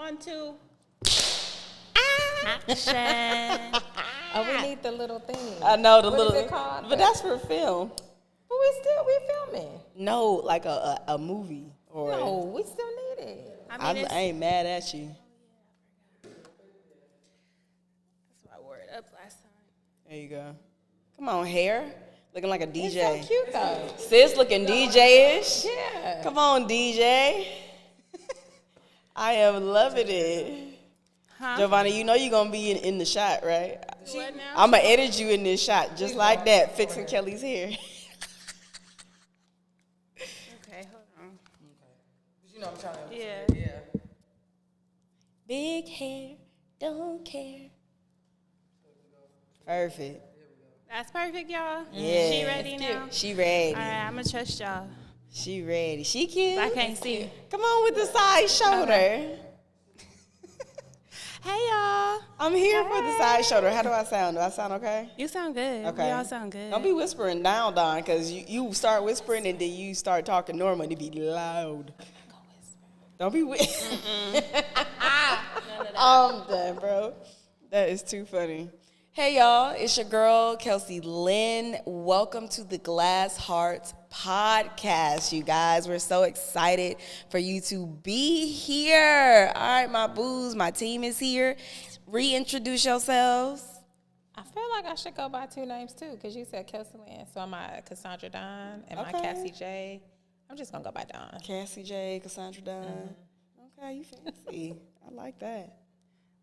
1, 2. Action. Oh, we need the little thing. I know the what little. What is it called? But that's for film. But we filming. No, like a movie or. No, we still need it. I mean, I ain't mad at you. that's why I wore it up last time. There you go. Come on, hair. Looking like a DJ. It's so cute though. Sis looking DJ-ish. Yeah. Come on, DJ. I am loving it. Huh? Giovanni, you know you're going to be in the shot, right? What now? I'm going to edit you in this shot, just like that, fixing Kelly's hair. Okay, hold on. You know what I'm trying to Yeah. Big hair, don't care. Perfect. That's perfect, y'all. Yeah. She ready now? She ready. All right, I'm going to trust y'all. She ready. She cute. I can't see. Come on with the side shoulder. Okay. Hey, y'all. I'm here for the side shoulder. How do I sound? Do I sound okay? You sound good. Okay. We all sound good. Don't be whispering down, Don, because you start whispering and then you start talking normal and it be loud. Don't be whispering. I'm done, bro. That is too funny. Hey, y'all. It's your girl, Kelsie Lyn. Welcome to the Glass Hearts podcast, you guys. We're so excited for you to be here. All right, my boos, my team is here. Reintroduce yourselves. I feel like I should go by 2 names too, because you said Kelsie Lyn. So am I Cassandra Don? Am I Okay. Cassie J? I'm just gonna go by Don. Cassie J, Cassandra Dunn. Okay, you fancy. I like that.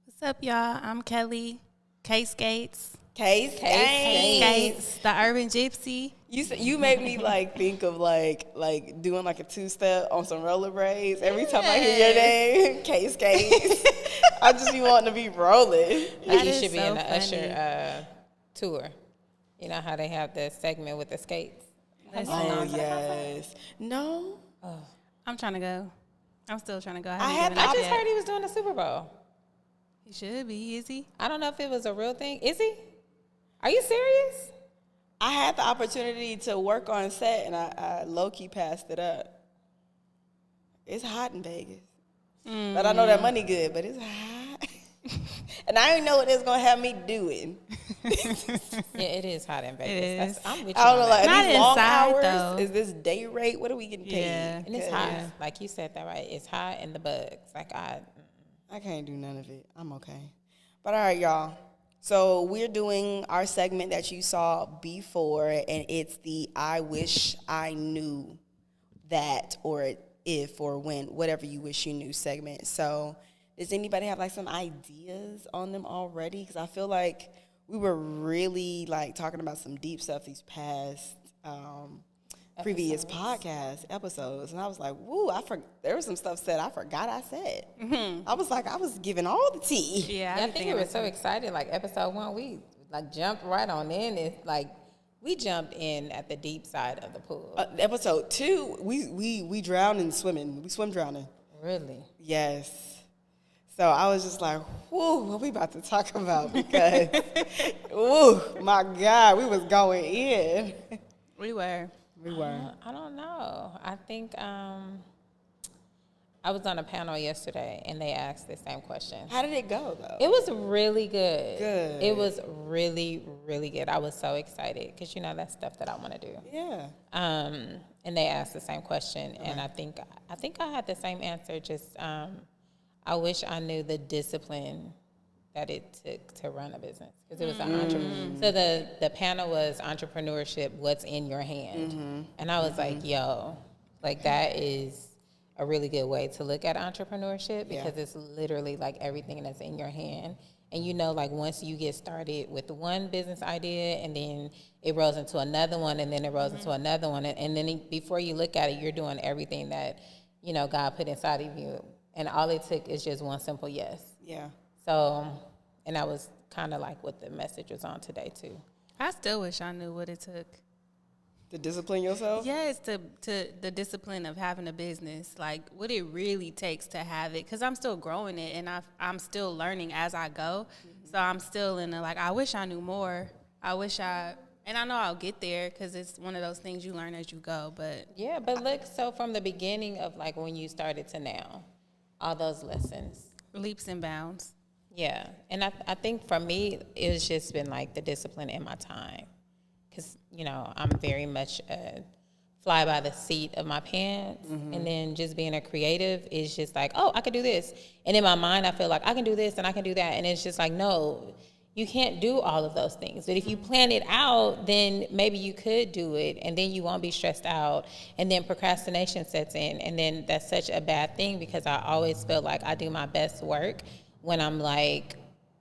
What's up, y'all? I'm Kelli. Scates. Case. Scates, the urban gypsy. You made me like think of like doing like a 2-step on some roller braids. Every time I hear your name, Case. I just be wanting to be rolling. That You is should be so in the funny. Usher tour. You know how they have the segment with the skates? Oh yes. No. I'm trying to go. I'm still trying to go. I I just heard he was doing the Super Bowl. He should be, is he? I don't know if it was a real thing. Is he? Are you serious? I had the opportunity to work on set and I low-key passed it up. It's hot in Vegas. But I know that money good, but it's hot. And I didn't know what it's going to have me doing. Yeah, it is hot in Vegas. It is. I'm with you. I don't know, on like, that. Not are these long inside, hours? though. Is this day rate? What are we getting paid? Yeah. And it's 'Cause hot. Like you said that right. It's hot and the bugs. Like I can't do none of it. I'm okay. But all right, y'all. So we're doing our segment that you saw before, and it's the I wish I knew that, or if or when, whatever you wish you knew segment. So does anybody have like some ideas on them already? Because I feel like we were really like talking about some deep stuff these past previous podcast episodes, and I was like, "Woo!" There was some stuff said I forgot I said. I was like, I was giving all the tea. Yeah, I think we were so excited. Like episode 1, we like jumped right on in. It's like we jumped in at the deep side of the pool. Episode 2, we drowned in swimming. We swim drowning. Really? Yes. So I was just like, "Woo, what we about to talk about?" Because, woo, my God, we was going in. We were. We were. I don't know. I think I was on a panel yesterday and they asked the same question. How did it go though? It was really good. Good. It was really, really good. I was so excited because, you know, that's stuff that I want to do. Yeah. And they asked the same question, and I think I had the same answer. Just I wish I knew the discipline that it took to run a business, because it was an entrepreneur. So the panel was entrepreneurship, what's in your hand, and I was like, yo, like that is a really good way to look at entrepreneurship, because it's literally like everything that's in your hand. And you know, like once you get started with one business idea, and then it rolls into another one, and then it rolls into another one, and then before you look at it, you're doing everything that, you know, God put inside of you, and all it took is just one simple yes. Yeah. So, and that was kind of like what the message was on today too. I still wish I knew what it took. To discipline yourself? Yes, to the discipline of having a business, like what it really takes to have it. Because I'm still growing it, and I'm still learning as I go. So I'm still in like, I wish I knew more. And I know I'll get there, because it's one of those things you learn as you go. But Yeah, but look, so from the beginning of like when you started to now, all those lessons, leaps and bounds. Yeah, and I think for me, it's just been like the discipline in my time. Because, you know, I'm very much a fly by the seat of my pants. And then just being a creative is just like, oh, I could do this. And in my mind, I feel like I can do this and I can do that. And it's just like, no, you can't do all of those things. But if you plan it out, then maybe you could do it. And then you won't be stressed out. And then procrastination sets in. And then that's such a bad thing because I always feel like I do my best work when I'm like,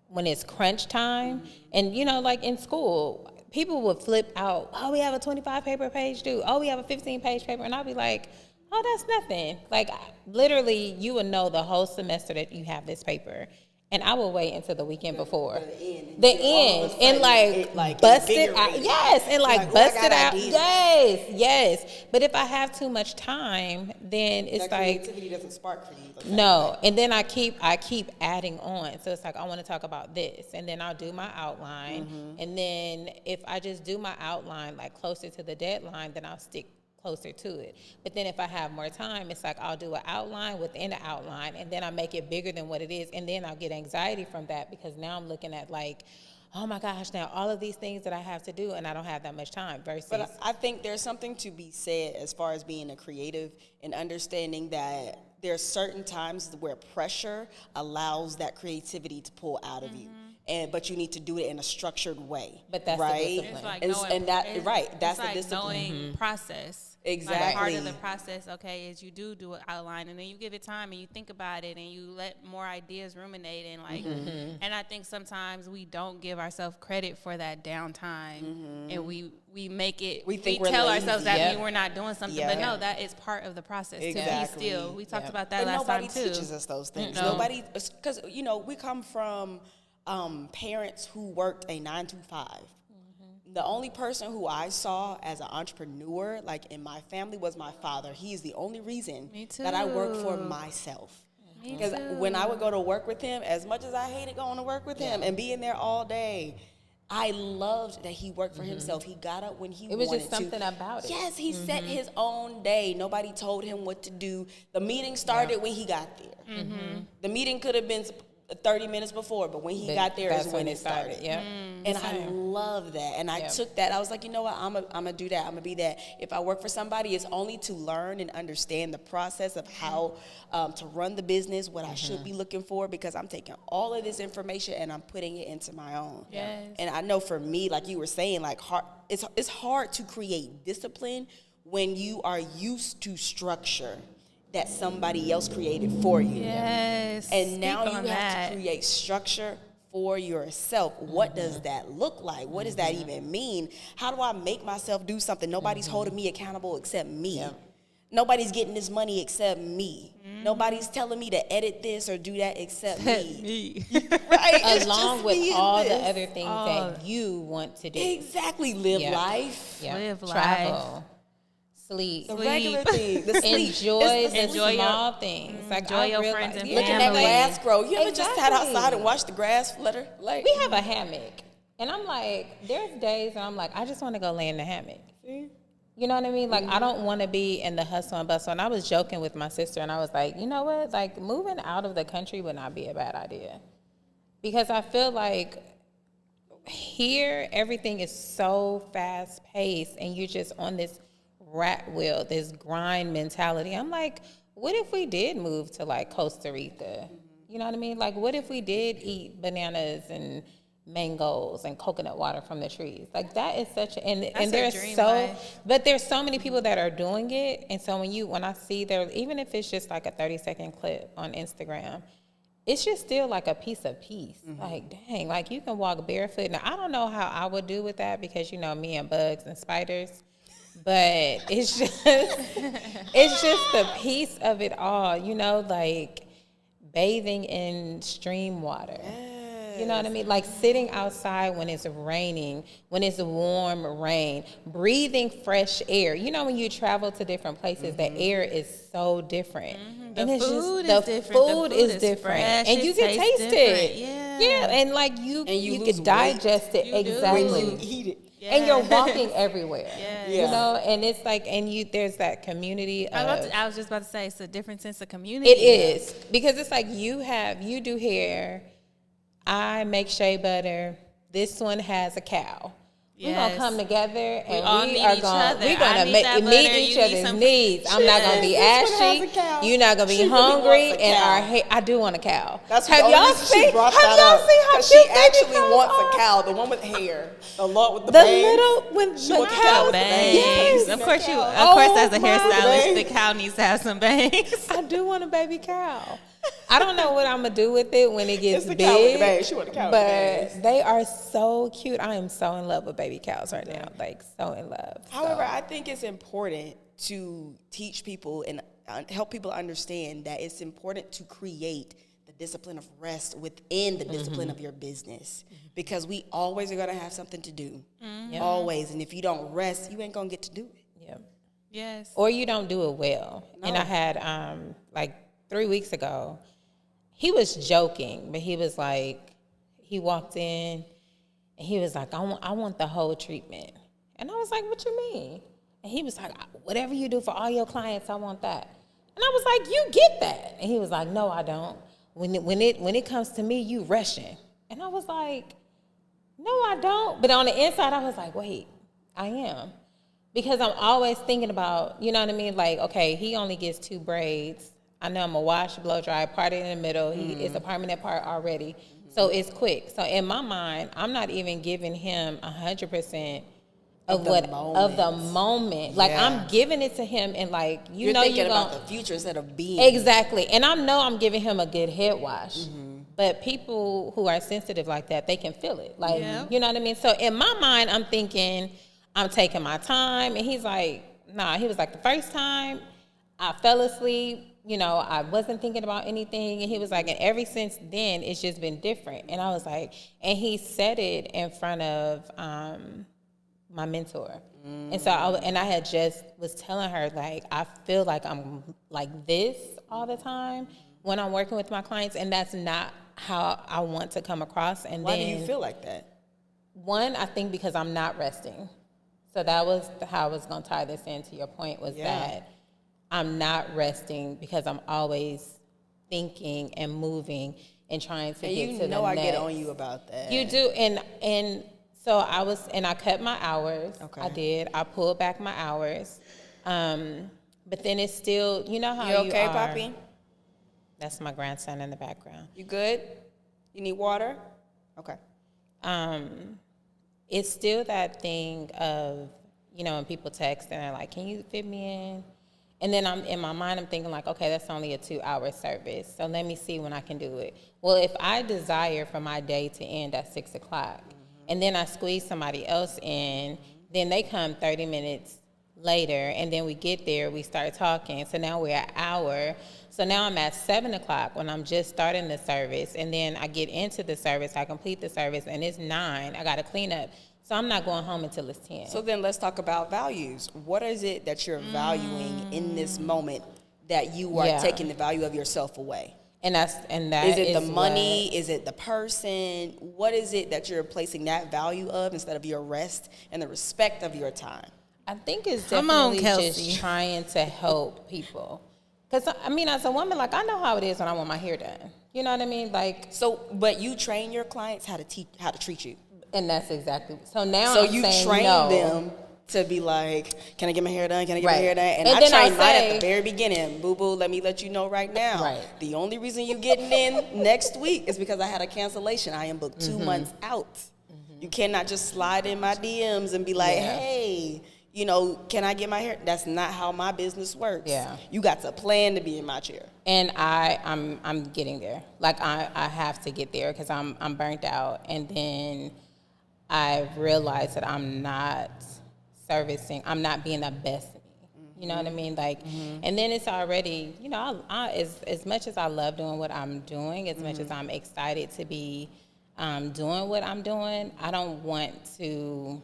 when it's crunch time. And, you know, like in school, people would flip out, oh, we have a 25 paper page due. Oh, we have a 15 page paper. And I'll be like, oh, that's nothing. Like, literally, you would know the whole semester that you have this paper. And I will wait until the weekend before. The end. And like bust it out. Yes. And like bust it out. Yes. But if I have too much time, then it's that like creativity doesn't spark for you. Like no. And then I keep adding on. So it's like I want to talk about this. And then I'll do my outline. And then if I just do my outline like closer to the deadline, then I'll stick closer to it. But then if I have more time, it's like I'll do an outline within the outline, and then I make it bigger than what it is, and then I'll get anxiety from that because now I'm looking at like, oh my gosh, now all of these things that I have to do and I don't have that much time versus. But I think there's something to be said as far as being a creative and understanding that there's certain times where pressure allows that creativity to pull out of you. But you need to do it in a structured way. But that's right. the discipline. It's like That's it's the discipline. Knowing process. Exactly. Like part of the process, okay, is you do an outline and then you give it time and you think about it and you let more ideas ruminate and like. And I think sometimes we don't give ourselves credit for that downtime, and we make it. We tell ourselves that mean we're not doing something, but no, that is part of the process to be still. We talked about that last time too. Nobody teaches us those things. Nobody, because you know we come from parents who worked a 9-to-5. The only person who I saw as an entrepreneur, like in my family, was my father. He is the only reason that I work for myself. Because when I would go to work with him, as much as I hated going to work with him and being there all day, I loved that he worked for himself. He got up when he wanted to. It was just something about it. Yes, he set his own day. Nobody told him what to do. The meeting started when he got there. The meeting could have been 30 minutes before, but when he got there is when it started. And I love that. And I took that. I was like, you know what? I'm gonna do that. I'm gonna be that. If I work for somebody, it's only to learn and understand the process of how to run the business, what I should be looking for, because I'm taking all of this information and I'm putting it into my own. And I know for me, like you were saying, like it's hard to create discipline when you are used to structure that somebody else created for you. Yes. And now you have to create structure for yourself. What does that look like? What does that even mean? How do I make myself do something? Nobody's holding me accountable except me. Nobody's getting this money except me. Nobody's telling me to edit this or do that except me. Right? Along with all the other things that you want to do. Exactly. Live life. Live life. Travel. Sleep. The regular things. The sleep. Enjoy the small things. Like enjoy your friends and looking at grass grow. You ever just sat outside and watched the grass flutter? Like we have a hammock, and I'm like, there's days and I'm like, I just want to go lay in the hammock. You know what I mean? Like I don't want to be in the hustle and bustle. And I was joking with my sister, and I was like, you know what? Like moving out of the country would not be a bad idea, because I feel like here everything is so fast paced, and you're just on this rat wheel, this grind mentality. I'm like, what if we did move to like Costa Rica? You know what I mean? Like, what if we did eat bananas and mangoes and coconut water from the trees? Like that is such a, and there's but there's so many people that are doing it. And so when I see there, even if it's just like a 30-second clip on Instagram, it's just still like a piece of peace. Like, dang, like you can walk barefoot. Now, I don't know how I would do with that, because you know me and bugs and spiders. But it's just the piece of it all, you know, like bathing in stream water. You know what I mean? Like sitting outside when it's raining, when it's warm rain, breathing fresh air. You know, when you travel to different places, the air is so different. And it's just the food is different. And you can taste it. Yeah, and like you can digest it exactly. When you eat it. And you're walking everywhere. Yes. You know, and it's like, and there's that community of, I was just about to say, it's a different sense of community. it is, because it's like you do hair, I make shea butter, this one has a cow. We're going to come together and we're going to meet each other's needs. I'm not going to be ashy. You're not going to be hungry. And I do want a cow. That's have y'all seen how cute she actually wants a cow, the one with hair, the lot with the bangs. Little with the cow bangs. Yes. Of course, as a hairstylist, the cow needs to have some bangs. I do want a baby cow. I don't know what I'm gonna do with it when it gets big. Cow with the bangs. She want the cow with the bangs. They are so cute. I am so in love with baby cows right now. Like, so in love. However, I think it's important to teach people and help people understand that it's important to create the discipline of rest within the discipline of your business, because we always are gonna have something to do. Always. And if you don't rest, you ain't gonna get to do it. Yeah. Yes. Or you don't do it well. No. And I had like 3 weeks ago, he was joking, but he was like, he walked in and he was like, I want the whole treatment. And I was like, what you mean? And he was like, whatever you do for all your clients, I want that. And I was like, you get that. And he was like, no, I don't. When it comes to me, you rushing. And I was like, no, I don't. But on the inside, I was like, wait, I am. Because I'm always thinking about, you know what I mean? Like, okay, he only gets 2 braids. I know I'm a wash, blow dry, part in the middle. He is a permanent part already. So it's quick. So in my mind, I'm not even giving him 100% of the moment. Like, I'm giving it to him, and like, you're thinking about the future instead of being. Exactly. And I know I'm giving him a good head wash. But people who are sensitive like that, they can feel it. Like, you know what I mean? So in my mind, I'm thinking I'm taking my time. And he's like, nah. He was like, the first time I fell asleep, you know, I wasn't thinking about anything. And he was like, and ever since then, it's just been different. And I was like, and he said it in front of my mentor. And so I had just was telling her, like, I feel like I'm like this all the time when I'm working with my clients. And that's not how I want to come across. And Why do you feel like that? One, I think because I'm not resting. So that was how I was going to tie this into your point, was that I'm not resting because I'm always thinking and moving and trying to get to the next. You know I get on you about that. You do. And so I cut my hours. Okay. I did. I pulled back my hours. But then it's still, you know how you okay, are. Poppy? That's my grandson in the background. You good? You need water? Okay. It's still that thing of, you know, when people text and they're like, can you fit me in? And then in my mind, I'm thinking like, okay, that's only a 2-hour service. So let me see when I can do it. Well, if I desire for my day to end at 6 o'clock and then I squeeze somebody else in, then they come 30 minutes later, and then we get there, we start talking. So now we're an hour. So now I'm at 7 o'clock when I'm just starting the service, and then I get into the service, I complete the service, and it's 9. I got to clean up. So I'm not going home until it's 10. So then let's talk about values. What is it that you're valuing in this moment that you are taking the value of yourself away? And that is it the money? Is it the person? What is it that you're placing that value of instead of your rest and the respect of your time? I think it's definitely just trying to help people. Because, I mean, as a woman, like, I know how it is when I want my hair done. You know what I mean? Like, so, but you train your clients how to treat you. And that's exactly. So now so I'm you train them to be like, can I get my hair done? Can I get my hair done? And I train mine at the very beginning. Boo boo, let me let you know right now. Right. The only reason you getting in next week is because I had a cancellation. I am booked 2 months out. You cannot just slide in my DMs and be like, hey, you know, can I get my hair? That's not how my business works. Yeah. You got to plan to be in my chair. And I'm getting there. Like, I have to get there because I'm burnt out. And then I realized that I'm not being the best of me. You know what I mean? Like, and then it's already, you know, as much as I love doing what I'm doing, as much as I'm excited to be doing what I'm doing, I don't want to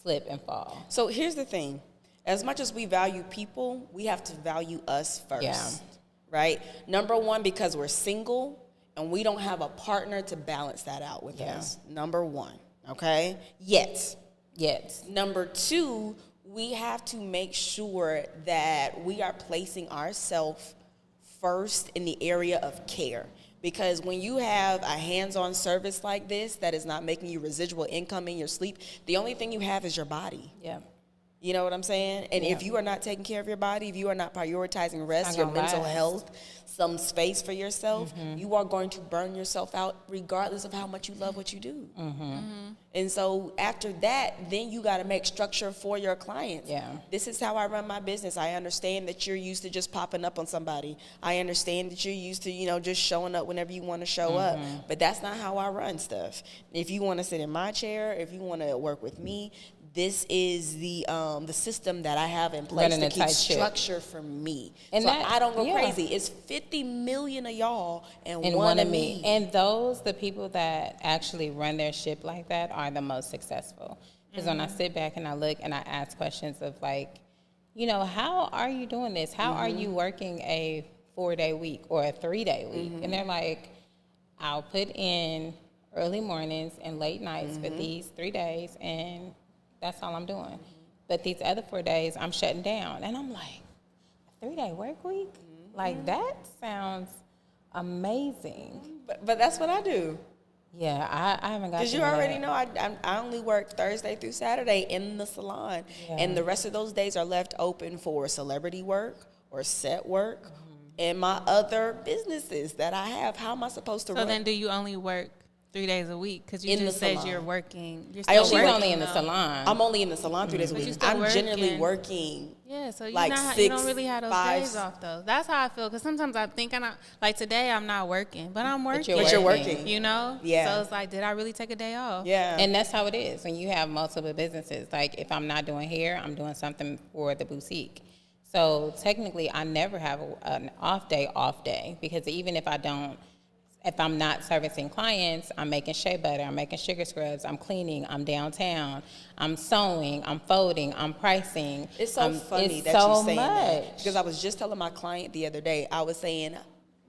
slip and fall. So here's the thing. As much as we value people, we have to value us first, right? Number one, because we're single and we don't have a partner to balance that out with us. Number one, okay? Yet. Yes. Number two, we have to make sure that we are placing ourselves first in the area of care. Because when you have a hands-on service like this that is not making you residual income in your sleep, the only thing you have is your body. Yeah. You know what I'm saying? And if you are not taking care of your body, if you are not prioritizing rest, your mental health, some space for yourself, you are going to burn yourself out regardless of how much you love what you do. And so after that, then you got to make structure for your clients. Yeah. This is how I run my business. I understand that you're used to just popping up on somebody. I understand that you're used to, just showing up whenever you want to show up. But that's not how I run stuff. If you want to sit in my chair, if you want to work with me, this is the system that I have in place to keep structure for me. And so I don't go crazy. It's 50 million of y'all and one of me. And the people that actually run their ship like that are the most successful. Because when I sit back and I look and I ask questions of like, how are you doing this? How are you working a 4-day week or a 3-day week? And they're like, I'll put in early mornings and late nights for these 3 days, and that's all I'm doing. But these other 4 days, I'm shutting down. And I'm like, a 3-day work week? Like, that sounds amazing. But that's what I do. Yeah, I haven't got to because you already know I only work Thursday through Saturday in the salon. And the rest of those days are left open for celebrity work or set work and my other businesses that I have. How am I supposed to run? So then do you only work 3 days a week? Because you just said you're working. You're She's only in the salon. I'm only in the salon 3 days a week. I'm generally working. Yeah, so you don't really have those days off, though. That's how I feel. Because sometimes I think like today I'm not working, but I'm working. But you're working. Yeah. So it's like, did I really take a day off? Yeah. And that's how it is when you have multiple businesses. Like if I'm not doing hair, I'm doing something for the boutique. So technically, I never have an off day because even if I'm not servicing clients, I'm making shea butter, I'm making sugar scrubs, I'm cleaning, I'm downtown, I'm sewing, I'm folding, I'm pricing. It's so funny that you're saying that. Because I was just telling my client the other day, I was saying,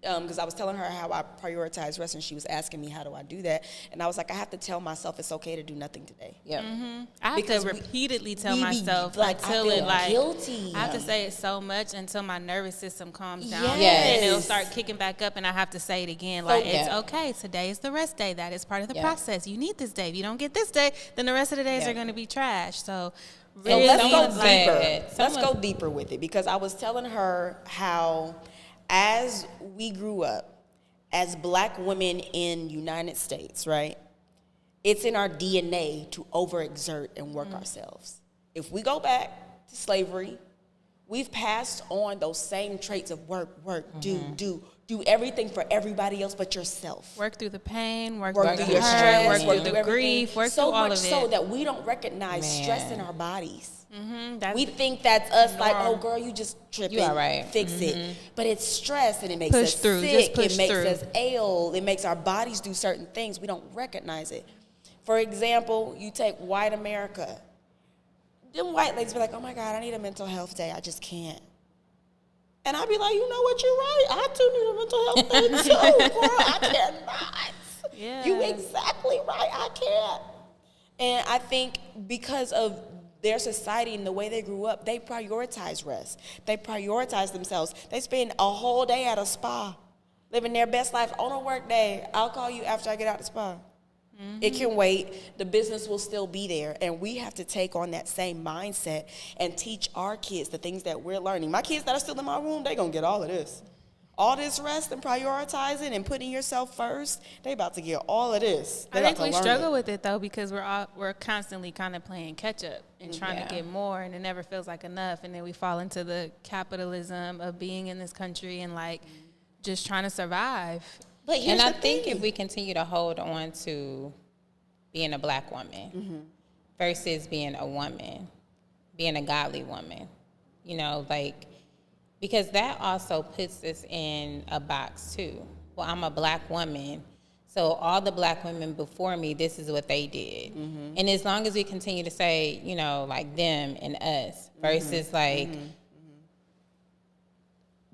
because I was telling her how I prioritize rest, and she was asking me, how do I do that? And I was like, I have to tell myself it's okay to do nothing today. Yeah. I have to repeatedly tell myself until guilty. I have to say it so much until my nervous system calms down. And it'll start kicking back up, and I have to say it again. Like, it's okay. Today is the rest day. That is part of the process. You need this day. If you don't get this day, then the rest of the days are going to be trash. So really, let's go deeper with it, because I was telling her how, as we grew up as Black women in United States, right? It's in our DNA to overexert and work ourselves. If we go back to slavery, we've passed on those same traits of work, do everything for everybody else but yourself. Work through the pain, work through your stress, work through the grief, work through all of it. So much so that we don't recognize stress in our bodies. We That's think that's us, like, oh, girl, you just tripping. You all right. Fix it. But it's stress, and it makes us sick. It makes us ail. It makes our bodies do certain things. We don't recognize it. For example, you take white America. Them white ladies be like, oh, my God, I need a mental health day. I just can't. And I'd be like, you know what, you're right. I, too, need a mental health day, too, girl. I cannot. Yeah. You exactly right. I can't. And I think because of their society and the way they grew up, they prioritize rest. They prioritize themselves. They spend a whole day at a spa, living their best life on a work day. I'll call you after I get out the spa. It can wait. The business will still be there. And we have to take on that same mindset and teach our kids the things that we're learning. My kids that are still in my room, they're going to get all of this. All this rest and prioritizing and putting yourself first, they about to get all of this. I think we struggle with it, though, because we're constantly kind of playing catch up and trying to get more, and it never feels like enough. And then we fall into the capitalism of being in this country and like just trying to survive. But I think if we continue to hold on to being a Black woman versus being a woman, being a godly woman, because that also puts us in a box too. Well, I'm a Black woman, so all the Black women before me, this is what they did. And as long as we continue to say, like them and us versus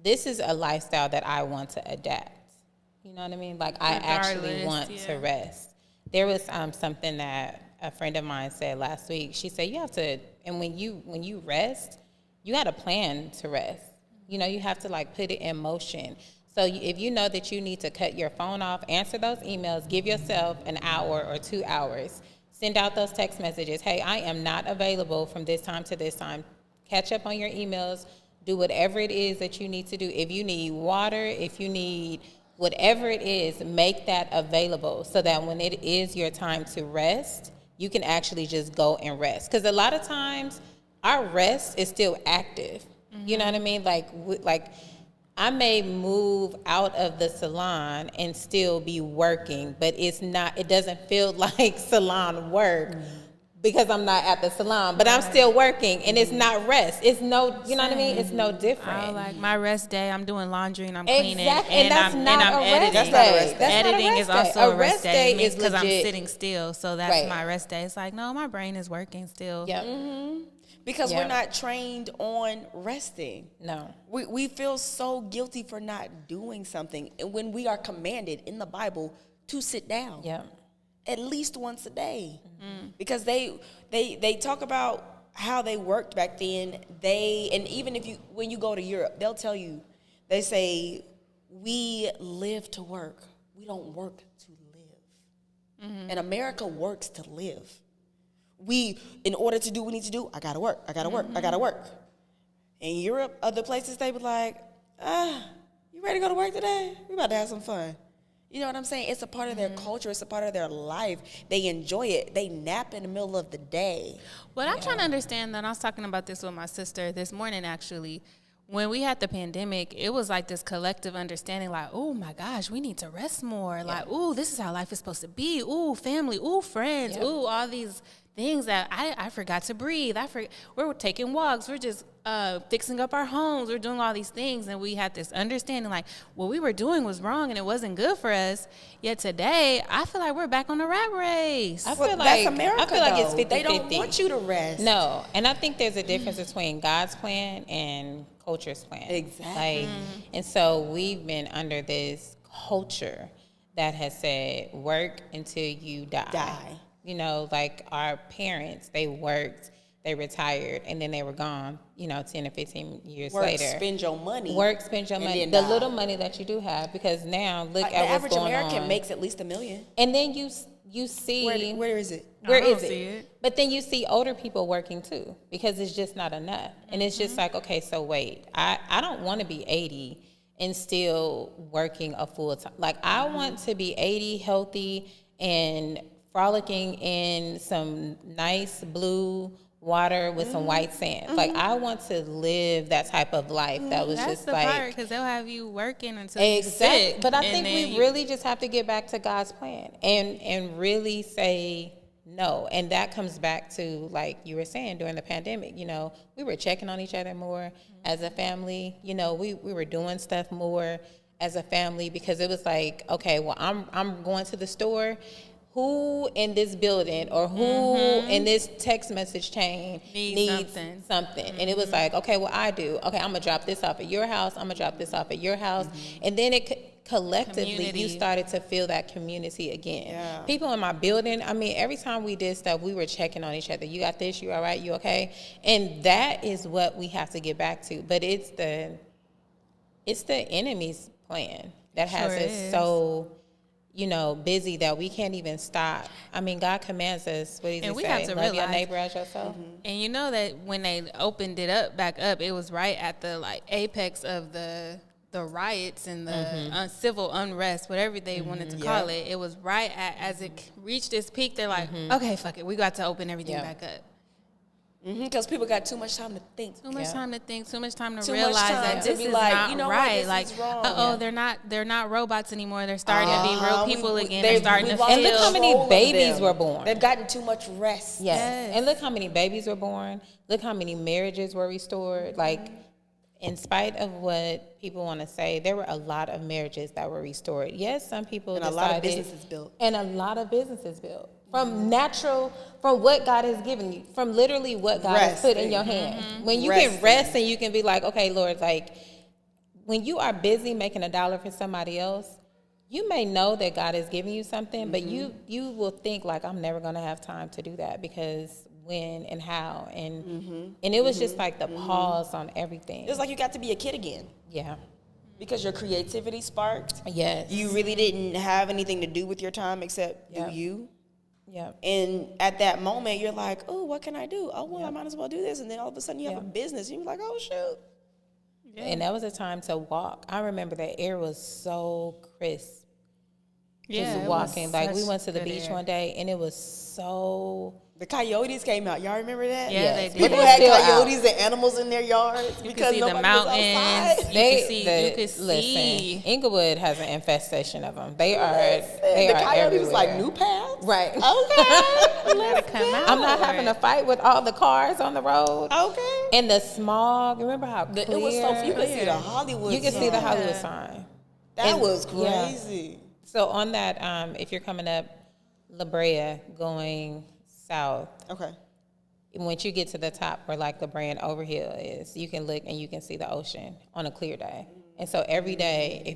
this is a lifestyle that I want to adapt. You know what I mean? Like I actually want to rest. There was something that a friend of mine said last week. She said you have to, and when you rest, you got to plan to rest. You know, you have to like put it in motion. So if you know that you need to cut your phone off, answer those emails, give yourself an hour or 2 hours, send out those text messages. Hey, I am not available from this time to this time. Catch up on your emails. Do whatever it is that you need to do. If you need water, if you need whatever it is, make that available so that when it is your time to rest, you can actually just go and rest. Because a lot of times, our rest is still active. Mm-hmm. You know what I mean? Like I may move out of the salon and still be working, but it doesn't feel like salon work because I'm not at the salon, but I'm still working, and it's not rest. It's no, you know what I mean? It's no different. I like my rest day. I'm doing laundry and I'm cleaning. Exactly. And that's not a rest editing. day. Editing is also a rest day because I'm legit. sitting still. So that's my rest day. It's like, no, my brain is working still. Yep. Mm-hmm. Because we're not trained on resting. No. We feel so guilty for not doing something when we are commanded in the Bible to sit down. Yeah. At least once a day. Mm-hmm. Because they talk about how they worked back then. And even when you go to Europe, they'll tell you, they say, we live to work. We don't work to live. Mm-hmm. And America works to live. In order to do what we need to do, I gotta work. I gotta work. In Europe, other places, they be like, you ready to go to work today? We about to have some fun. You know what I'm saying? It's a part of their culture. It's a part of their life. They enjoy it. They nap in the middle of the day. What I'm trying to understand, and I was talking about this with my sister this morning, actually. When we had the pandemic, it was like this collective understanding, like, oh my gosh, we need to rest more. Like, oh, this is how life is supposed to be. Ooh, family. Ooh, friends. Ooh, all these things that I forgot to breathe. We're taking walks. We're just fixing up our homes. We're doing all these things. And we had this understanding, like, what we were doing was wrong and it wasn't good for us. Yet today, I feel like we're back on the rat race. I feel like that's America, I feel like it's 50-50. They don't want you to rest. No. And I think there's a difference between God's plan and culture's plan. Exactly. And so we've been under this culture that has said, work until you die. You know, like our parents, they worked, they retired, and then they were gone, 10 or 15 years later. Spend your money. Work, spend your money. The little money that you do have, because now look at what's going on. The average American makes at least $1 million. And then you see. Where is it? Where is it? But then you see older people working too, because it's just not enough. And it's just like, okay, so wait, I don't want to be 80 and still working a full time. Like, I want to be 80, healthy, and frolicking in some nice blue water with some white sand. Like, I want to live that type of life. That was That's just the like, part, because they'll have you working until you're sick. But I think we really just have to get back to God's plan and really say no. And that comes back to, like you were saying, during the pandemic, we were checking on each other more as a family. We were doing stuff more as a family, because it was like, okay, well, I'm going to the store. Who in this building or who in this text message chain needs something? And it was like, okay, well, I do. Okay, I'm going to drop this off at your house. I'm going to drop this off at your house. And then it collectively, you started to feel that community again. Yeah. People in my building, every time we did stuff, we were checking on each other. You got this? You all right? You okay? And that is what we have to get back to. But it's the enemy's plan that has us so busy that we can't even stop. God commands us, what does he say? Have to love your neighbor as yourself. And you know that when they opened it back up, it was right at the apex of the riots and the civil unrest, whatever they wanted to call it. It was right as it reached its peak. They're like, okay, fuck it, we got to open everything back up. Because people got too much time to think. Too much time to think. Too much time to realize that this is not right. Like, they're not robots anymore. They're starting to be real people again. They're starting to feel. And look how many babies were born. They've gotten too much rest. Yes. And look how many babies were born. Look how many marriages were restored. Like, in spite of what people want to say, there were a lot of marriages that were restored. Yes, some people and decided. A lot of businesses built. And a lot of businesses built. From what God has given you, from literally what God has put in your hand. When you can rest and you can be like, okay, Lord, like, when you are busy making $1 for somebody else, you may know that God is giving you something, but you will think like, I'm never going to have time to do that because when and how. And it was just like the pause on everything. It's like you got to be a kid again. Yeah. Because your creativity sparked. Yes. You really didn't have anything to do with your time except do you. Yeah. And at that moment, you're like, oh, what can I do? Oh, well, Yep. I might as well do this. And then all of a sudden you have a business. And you're like, oh, shoot. Yeah. And that was a time to walk. I remember that air was so crisp. Just walking. Like, we went to the beach one day, and it was so... The coyotes came out. Y'all remember that? Yeah, they did. People had coyotes and animals in their yards You because could see nobody the mountains. was outside. You could see. Listen, Inglewood has an infestation of them. They are The coyote everywhere. was like, new paths? Right. Okay. Let's come out. I'm not having a fight with all the cars on the road. Okay. And the smog. Remember how clear? It was so, you could see the Hollywood You could see the sign. Hollywood sign. That was yeah. crazy. So on that, if you're coming up La Brea going south, Okay. once you get to the top where like La Brea and Overhill is, you can look and you can see the ocean on a clear day. And so every day,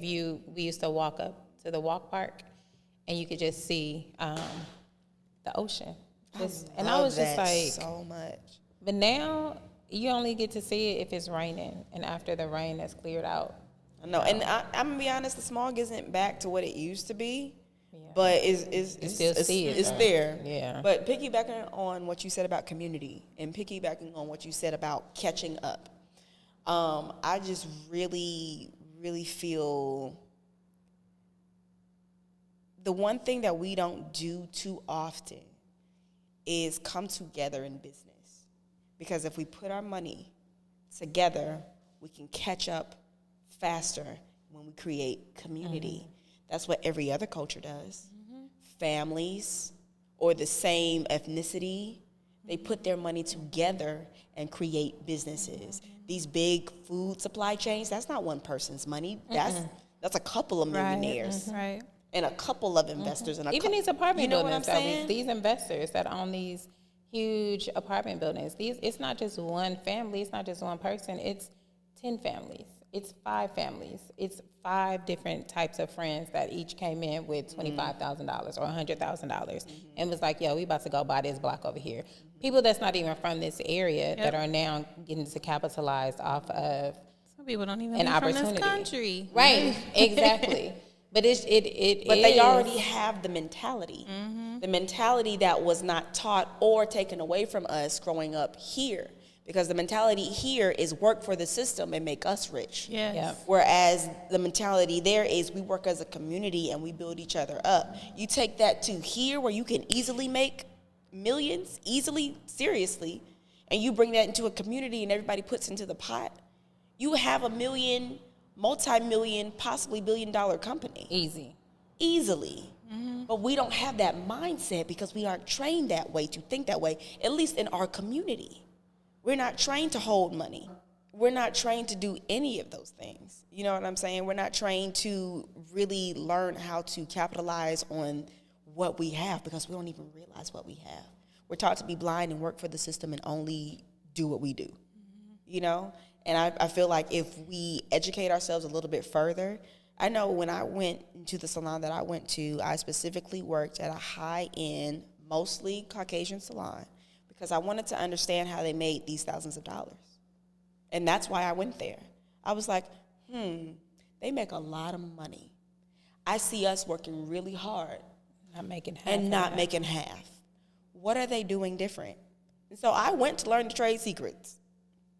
we used to walk up to the walk park, and you could just see the ocean. And I was just like, so much. But now you only get to see it if it's raining, and after the rain has cleared out. I know, and I'm gonna be honest, the smog isn't back to what it used to be, but it's there. Yeah. But piggybacking on what you said about community, and piggybacking on what you said about catching up, I just really, really feel the one thing that we don't do too often is come together in business, because if we put our money together, we can catch up faster when we create community. That's what every other culture does. Families or the same ethnicity, they put their money together and create businesses. These big food supply chains, that's not one person's money. That's a couple of millionaires. Right. And a couple of investors. And Even these apartment you know buildings, what I'm saying? these investors that own these huge apartment buildings, it's not just one family, it's not just one person, it's 10 families. It's 5 families. It's 5 different types of friends that each came in with $25,000 or $100,000 and was like, yo, we about to go buy this block over here. People that's not even from this area that are now getting to capitalize off of Some people don't even an live from opportunity. this country. Right, exactly. But they already have the mentality. The mentality that was not taught or taken away from us growing up here. Because the mentality here is work for the system and make us rich. Yes. Yep. Whereas the mentality there is we work as a community and we build each other up. You take that to here where you can easily make millions, seriously, and you bring that into a community and everybody puts into the pot, you have a million, multi-million, possibly billion-dollar company. Easily. But we don't have that mindset because we aren't trained that way, to think that way, at least in our community. We're not trained to hold money. We're not trained to do any of those things. You know what I'm saying? We're not trained to really learn how to capitalize on what we have because we don't even realize what we have. We're taught to be blind and work for the system and only do what we do, you know? And I feel like if we educate ourselves a little bit further, I know when I went into the salon that I went to, I specifically worked at a high-end, mostly Caucasian salon, because I wanted to understand how they made these thousands of dollars. And that's why I went there. I was like, they make a lot of money. I see us working really hard. Not making half. And not making half. What are they doing different? And so I went to learn the trade secrets,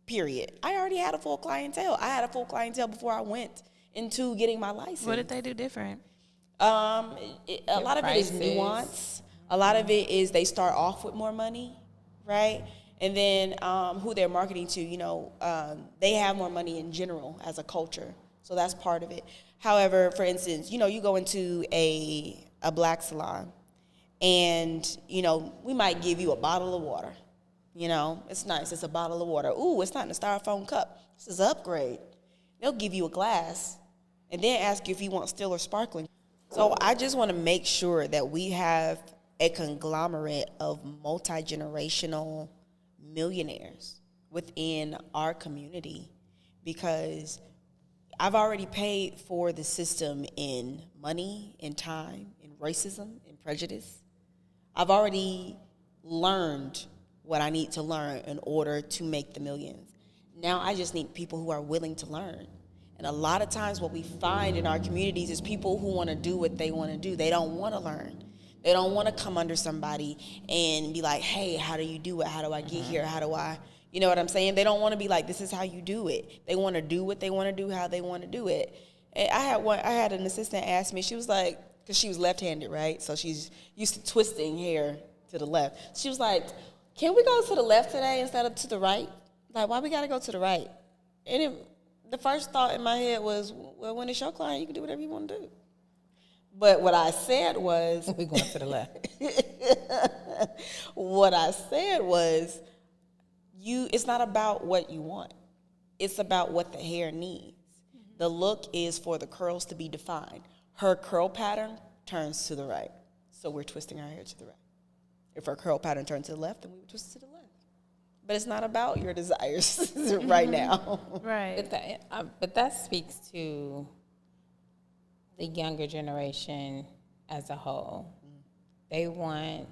period. I already had a full clientele. I had a full clientele before I went into getting my license. What did they do different? A lot of it is nuance. A lot of it is they start off with more money. Right? And then who they're marketing to, you know, they have more money in general as a culture. So that's part of it. However, for instance, you know, you go into a black salon and, you know, we might give you a bottle of water. You know, it's nice. It's a bottle of water. Ooh, it's not in a styrofoam cup. This is an upgrade. They'll give you a glass and then ask you if you want still or sparkling. So I just want to make sure that we have a conglomerate of multi-generational millionaires within our community, because I've already paid for the system in money, in time, in racism, in prejudice. I've already learned what I need to learn in order to make the millions. Now I just need people who are willing to learn. And a lot of times what we find in our communities is people who want to do what they want to do. They don't want to learn. They don't want to come under somebody and be like, hey, how do you do it? How do I get here? How do I, you know what I'm saying? They don't want to be like, this is how you do it. They want to do what they want to do, how they want to do it. And I had an assistant ask me, she was like, because she was left-handed, right? So she's used to twisting hair to the left. She was like, can we go to the left today instead of to the right? Like, why we got to go to the right? And the first thought in my head was, well, when it's your client, you can do whatever you want to do. But what I said was... We're going to the left. What I said was, it's not about what you want. It's about what the hair needs. The look is for the curls to be defined. Her curl pattern turns to the right. So we're twisting our hair to the right. If her curl pattern turns to the left, then we would twist it to the left. But it's not about your desires right now. Right. But that speaks to the younger generation as a whole. They want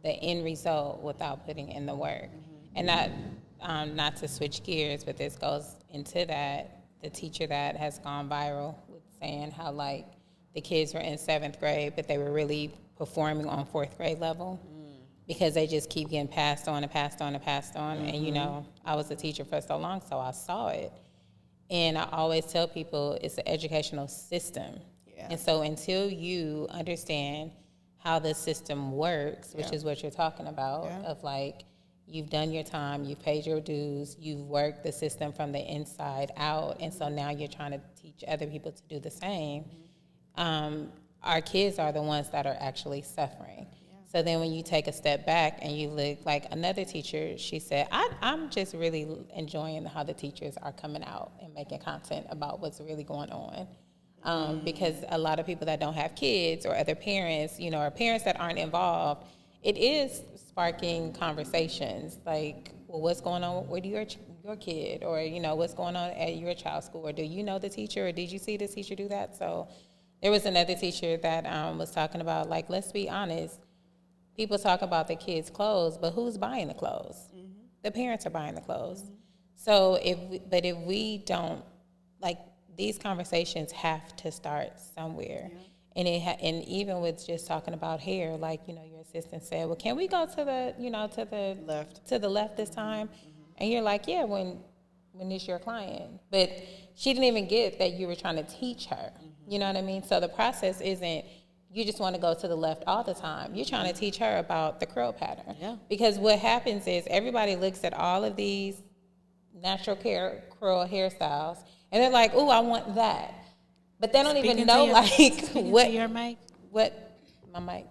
the end result without putting in the work. And not to switch gears, but this goes into that, the teacher that has gone viral with saying how, like, the kids were in 7th grade, but they were really performing on 4th grade level. Because they just keep getting passed on and passed on and passed on. And, you know, I was a teacher for so long, so I saw it. And I always tell people it's an educational system. Yeah. And so until you understand how the system works, which is what you're talking about, of like, you've done your time, you've paid your dues, you've worked the system from the inside out, and so now you're trying to teach other people to do the same. Our kids are the ones that are actually suffering. So then when you take a step back and you look, like another teacher, she said, I'm just really enjoying how the teachers are coming out and making content about what's really going on. Because a lot of people that don't have kids or other parents, you know, or parents that aren't involved, it is sparking conversations like, well, what's going on with your kid? Or, you know, what's going on at your child's school? Or do you know the teacher? Or did you see the teacher do that? So there was another teacher that was talking about, like, let's be honest. People talk about the kids' clothes, but who's buying the clothes? The parents are buying the clothes. So if we don't, like, these conversations have to start somewhere. And and even with just talking about hair, like, you know, your assistant said, well, can we go to the left this time? And you're like, yeah, when it's your client. But she didn't even get that you were trying to teach her. You know what I mean? So the process isn't, you just want to go to the left all the time. You're trying to teach her about the curl pattern. Yeah. Because what happens is everybody looks at all of these natural curl hairstyles, and they're like, "Ooh, I want that," but they don't even know what. Your mic. What my mic?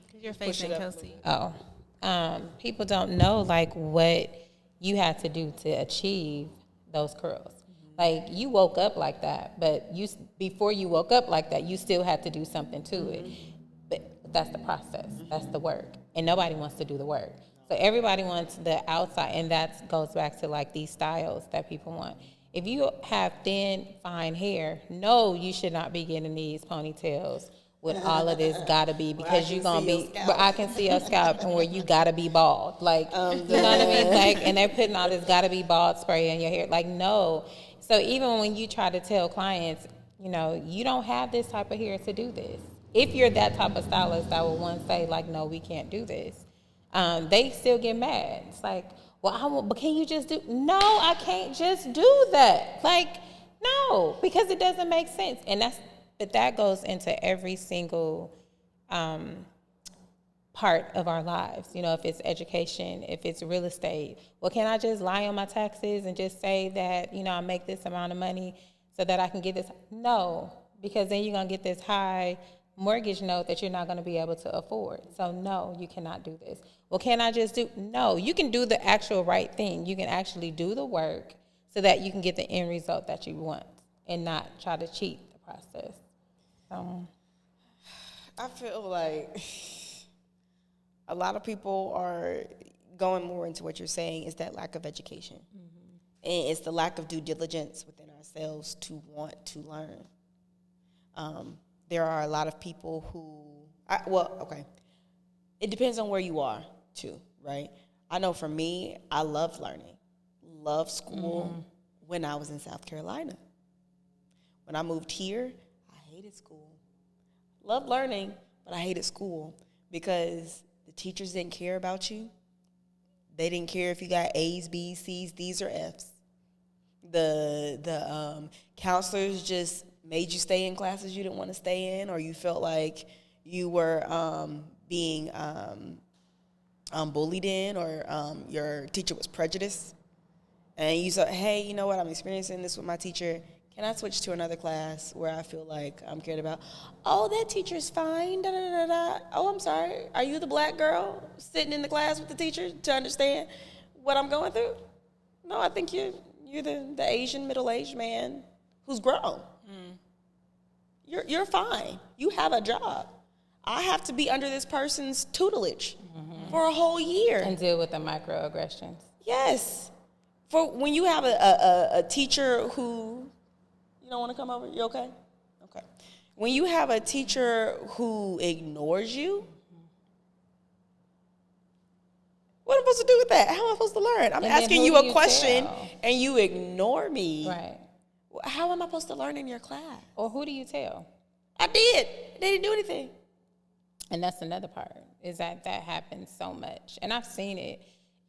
Because you're facing Kelsie. Oh, people don't know like what you had to do to achieve those curls. Like, you woke up like that, but before you woke up like that, you still had to do something to it. But that's the process. That's the work. And nobody wants to do the work. So everybody wants the outside, and that goes back to, like, these styles that people want. If you have thin, fine hair, no, you should not be getting these ponytails with all of this gotta be, because you're gonna be, where I can see your scalp and where you gotta be bald. Like, you know what I mean? Like, and they're putting all this gotta be bald spray in your hair. Like, no. So even when you try to tell clients, you know, you don't have this type of hair to do this. If you're that type of stylist that will once say, like, no, we can't do this, they still get mad. It's like, well, but can you just do? No, I can't just do that. Like, no, because it doesn't make sense. And that goes into every single part of our lives. You know, if it's education, if it's real estate. Well, can I just lie on my taxes and just say that, you know, I make this amount of money so that I can get this? No, because then you're going to get this high mortgage note that you're not going to be able to afford. So no, you cannot do this. Well, can I just do? No, you can do the actual right thing. You can actually do the work so that you can get the end result that you want and not try to cheat the process. So I feel like a lot of people are going more into what you're saying is that lack of education. And it's the lack of due diligence within our themselves to want to learn. There are a lot of people who, it depends on where you are too, right? I know for me, I loved learning, loved school when I was in South Carolina. When I moved here, I hated school. Loved learning, but I hated school because the teachers didn't care about you. They didn't care if you got A's, B's, C's, D's, or F's. The counselors just made you stay in classes you didn't want to stay in, or you felt like you were being bullied in, or your teacher was prejudiced. And you said, hey, you know what, I'm experiencing this with my teacher. Can I switch to another class where I feel like I'm cared about? Oh, that teacher's fine. Da, da, da, da. Oh, I'm sorry. Are you the black girl sitting in the class with the teacher to understand what I'm going through? No, I think you're the Asian middle-aged man who's grown. You're fine. You have a job. I have to be under this person's tutelage for a whole year. And deal with the microaggressions. Yes. For when you have a teacher who, you don't want to come over? You okay? Okay. When you have a teacher who ignores you, what am I supposed to do with that? How am I supposed to learn? I'm asking you a question and you ignore me. Right. How am I supposed to learn in your class? Or who do you tell? I did. They didn't do anything. And that's another part, is that happens so much. And I've seen it.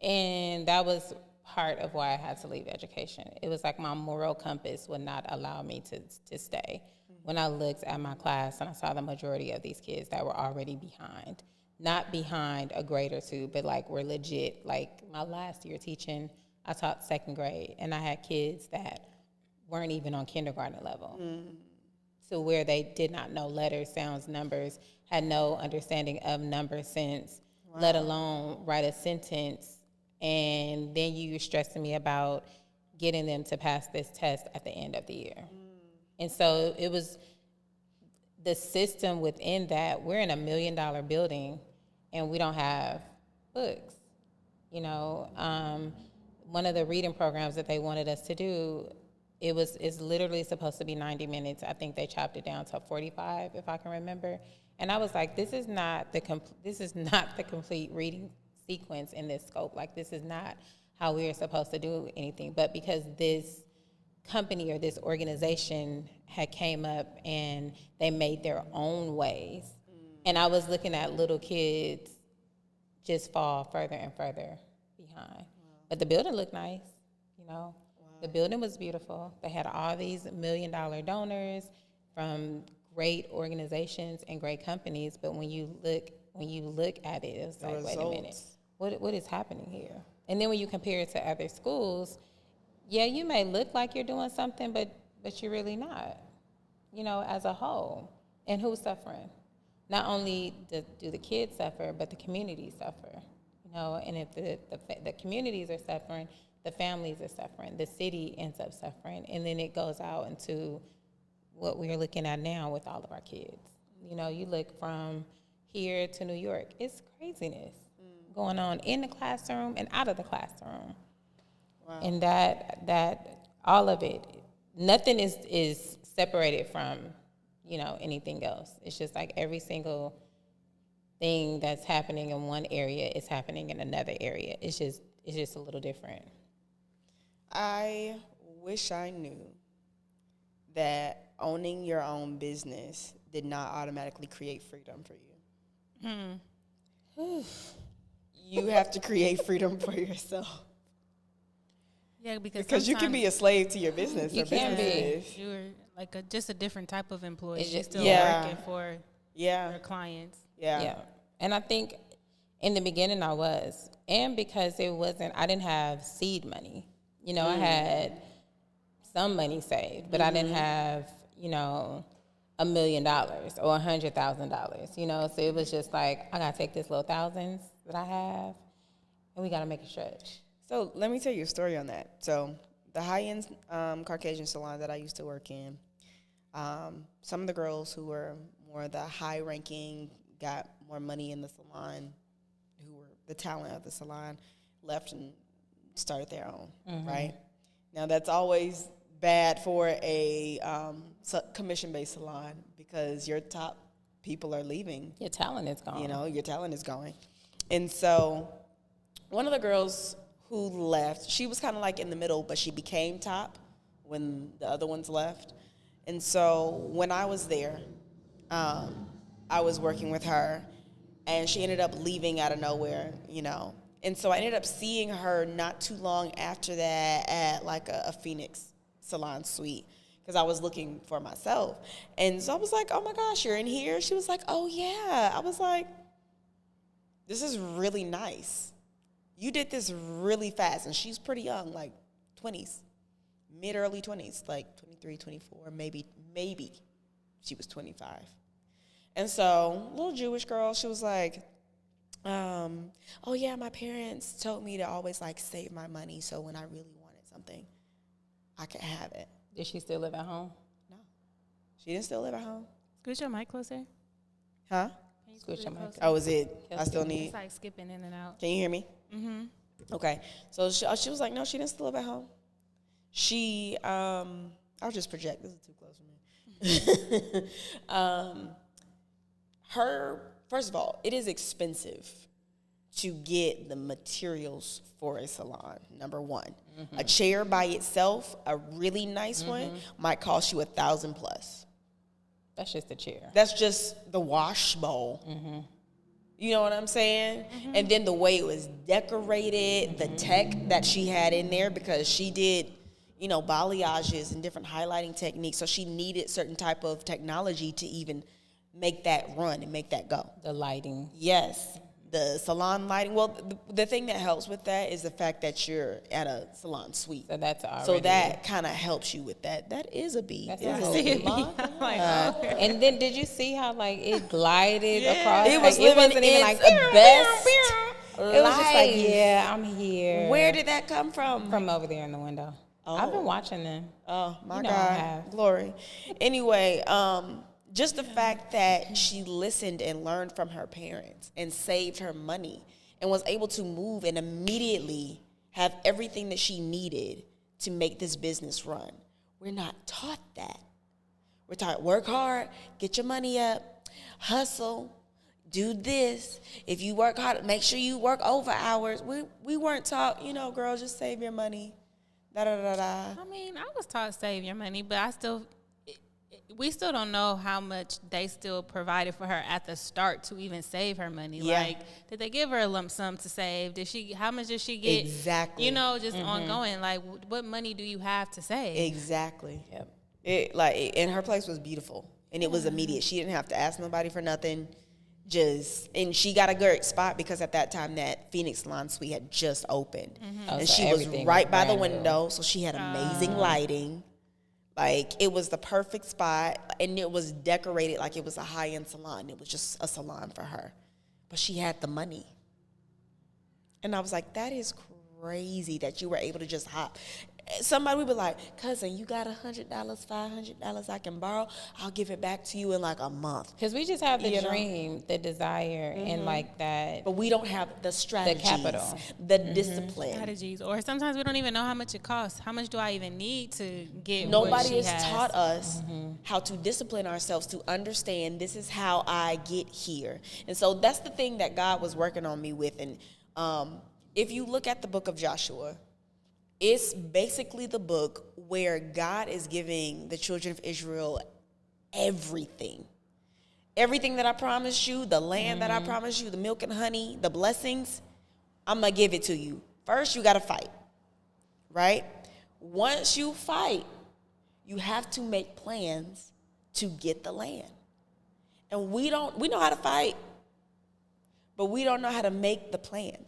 And that was part of why I had to leave education. It was like my moral compass would not allow me to stay. When I looked at my class and I saw the majority of these kids that were already behind, not behind a grade or two, but like were legit. Like my last year teaching, I taught second grade, and I had kids that weren't even on kindergarten level. To where they did not know letters, sounds, numbers, had no understanding of number sense, let alone write a sentence. And then you're stressing me about getting them to pass this test at the end of the year. And so it was the system within that. We're in $1 million building and we don't have books. You know, one of the reading programs that they wanted us to do, it's literally supposed to be 90 minutes. I think they chopped it down to 45, if I can remember. And I was like, this is not the complete reading sequence in this scope. Like, this is not how we are supposed to do anything. But because this company or this organization had came up and they made their own ways, and I was looking at little kids just fall further and further behind. But the building looked nice, you know. The building was beautiful. They had all these $1 million donors from great organizations and great companies. But when you look at it, it's like, wait a minute, what is happening here? And then when you compare it to other schools, yeah, you may look like you're doing something, but you're really not, you know, as a whole. And who's suffering? Not only do the kids suffer, but the communities suffer, you know. And if the communities are suffering, the families are suffering, the city ends up suffering, and then it goes out into what we're looking at now with all of our kids. You know, you look from here to New York, it's craziness going on in the classroom and out of the classroom. Wow. And that all of it, nothing is separated from, you know, anything else. It's just like every single thing that's happening in one area is happening in another area. It's just a little different. I wish I knew that owning your own business did not automatically create freedom for you. You have to create freedom for yourself. Yeah, because you can be a slave to your business. You can be. You're like just a different type of employee. It's You're just, still working for your clients. Yeah. And I think in the beginning I was. And because I didn't have seed money. You know, I had some money saved, but I didn't have, you know, $1 million or $100,000, you know. So it was just like, I got to take this little thousands that I have, and we got to make it stretch. So let me tell you a story on that. So the high-end Caucasian salon that I used to work in, some of the girls who were more the high-ranking, got more money in the salon, who were the talent of the salon, left and started their own, right? Now, that's always bad for a commission-based salon because your top people are leaving. Your talent is gone. You know, your talent is going. And so one of the girls who left, she was kind of like in the middle, but she became top when the other ones left. And so when I was there, I was working with her, and she ended up leaving out of nowhere, you know. And so I ended up seeing her not too long after that at like a Phoenix salon suite because I was looking for myself. And so I was like, oh my gosh, you're in here? She was like, oh yeah. I was like, this is really nice. You did this really fast. And she's pretty young, like 20s, mid-early 20s, like 23, 24, maybe she was 25. And so, little Jewish girl, she was like, oh yeah, my parents told me to always like save my money so when I really wanted something, I could have it. Did she still live at home? No. She didn't still live at home. Scoot your mic closer. Huh? Can you Scoot your mic closer? Oh, is it? I still It's need. like skipping in and out. Can you hear me? Mm-hmm. Okay. So she was like, no, she didn't still live at home. I'll just project. This is too close for me. First of all, it is expensive to get the materials for a salon, number one. Mm-hmm. A chair by itself, a really nice one, might cost you $1,000 plus. That's just a chair. That's just the wash bowl. Mm-hmm. You know what I'm saying? Mm-hmm. And then the way it was decorated, the tech that she had in there, because she did, you know, balayages and different highlighting techniques. So she needed certain type of technology to even make that run and make that go. The lighting. Yes. The salon lighting. Well, the thing that helps with that is the fact that you're at a salon suite. So that's already. So that kind of helps you with that. That is a B. That's Is a it B. salon? And then did you see how like it glided across? It was like, it wasn't even like the best. It was just like, yeah, I'm here. Where did that come from? From over there in the window. Oh. I've been watching them. Oh, my You know I God. have. Glory. Anyway, just the fact that she listened and learned from her parents and saved her money and was able to move and immediately have everything that she needed to make this business run. We're not taught that. We're taught work hard, get your money up, hustle, do this. If you work hard, make sure you work over hours. We weren't taught, you know, girl, just save your money. Da da da da. I mean, I was taught save your money, but we still don't know how much they still provided for her at the start to even save her money. Yeah. Like, did they give her a lump sum to save? How much did she get? Exactly. You know, just ongoing. Like, what money do you have to save? Exactly. Yep. And her place was beautiful, and it was immediate. She didn't have to ask nobody for nothing. And she got a great spot because at that time that Phoenix Salon Suite had just opened, and so she was right by the brand new. window, so she had amazing lighting. Like, it was the perfect spot, and it was decorated like it was a high-end salon. It was just a salon for her. But she had the money. And I was like, that is crazy that you were able to just hop. Somebody would be like, cousin, you got $100, $500 I can borrow? I'll give it back to you in like a month. Because we just have the dream, the desire, and like that. But we don't have the strategies, capital. the discipline. Strategies, or sometimes we don't even know how much it costs. How much do I even need to get? what Nobody she has has? taught us how to discipline ourselves to understand this is how I get here. And so that's the thing that God was working on me with. And if you look at the book of Joshua, it's basically the book where God is giving the children of Israel everything. Everything that I promised you, the land that I promised you, the milk and honey, the blessings, I'm going to give it to you. First, you got to fight, right? Once you fight, you have to make plans to get the land. And we know how to fight, but we don't know how to make the plans.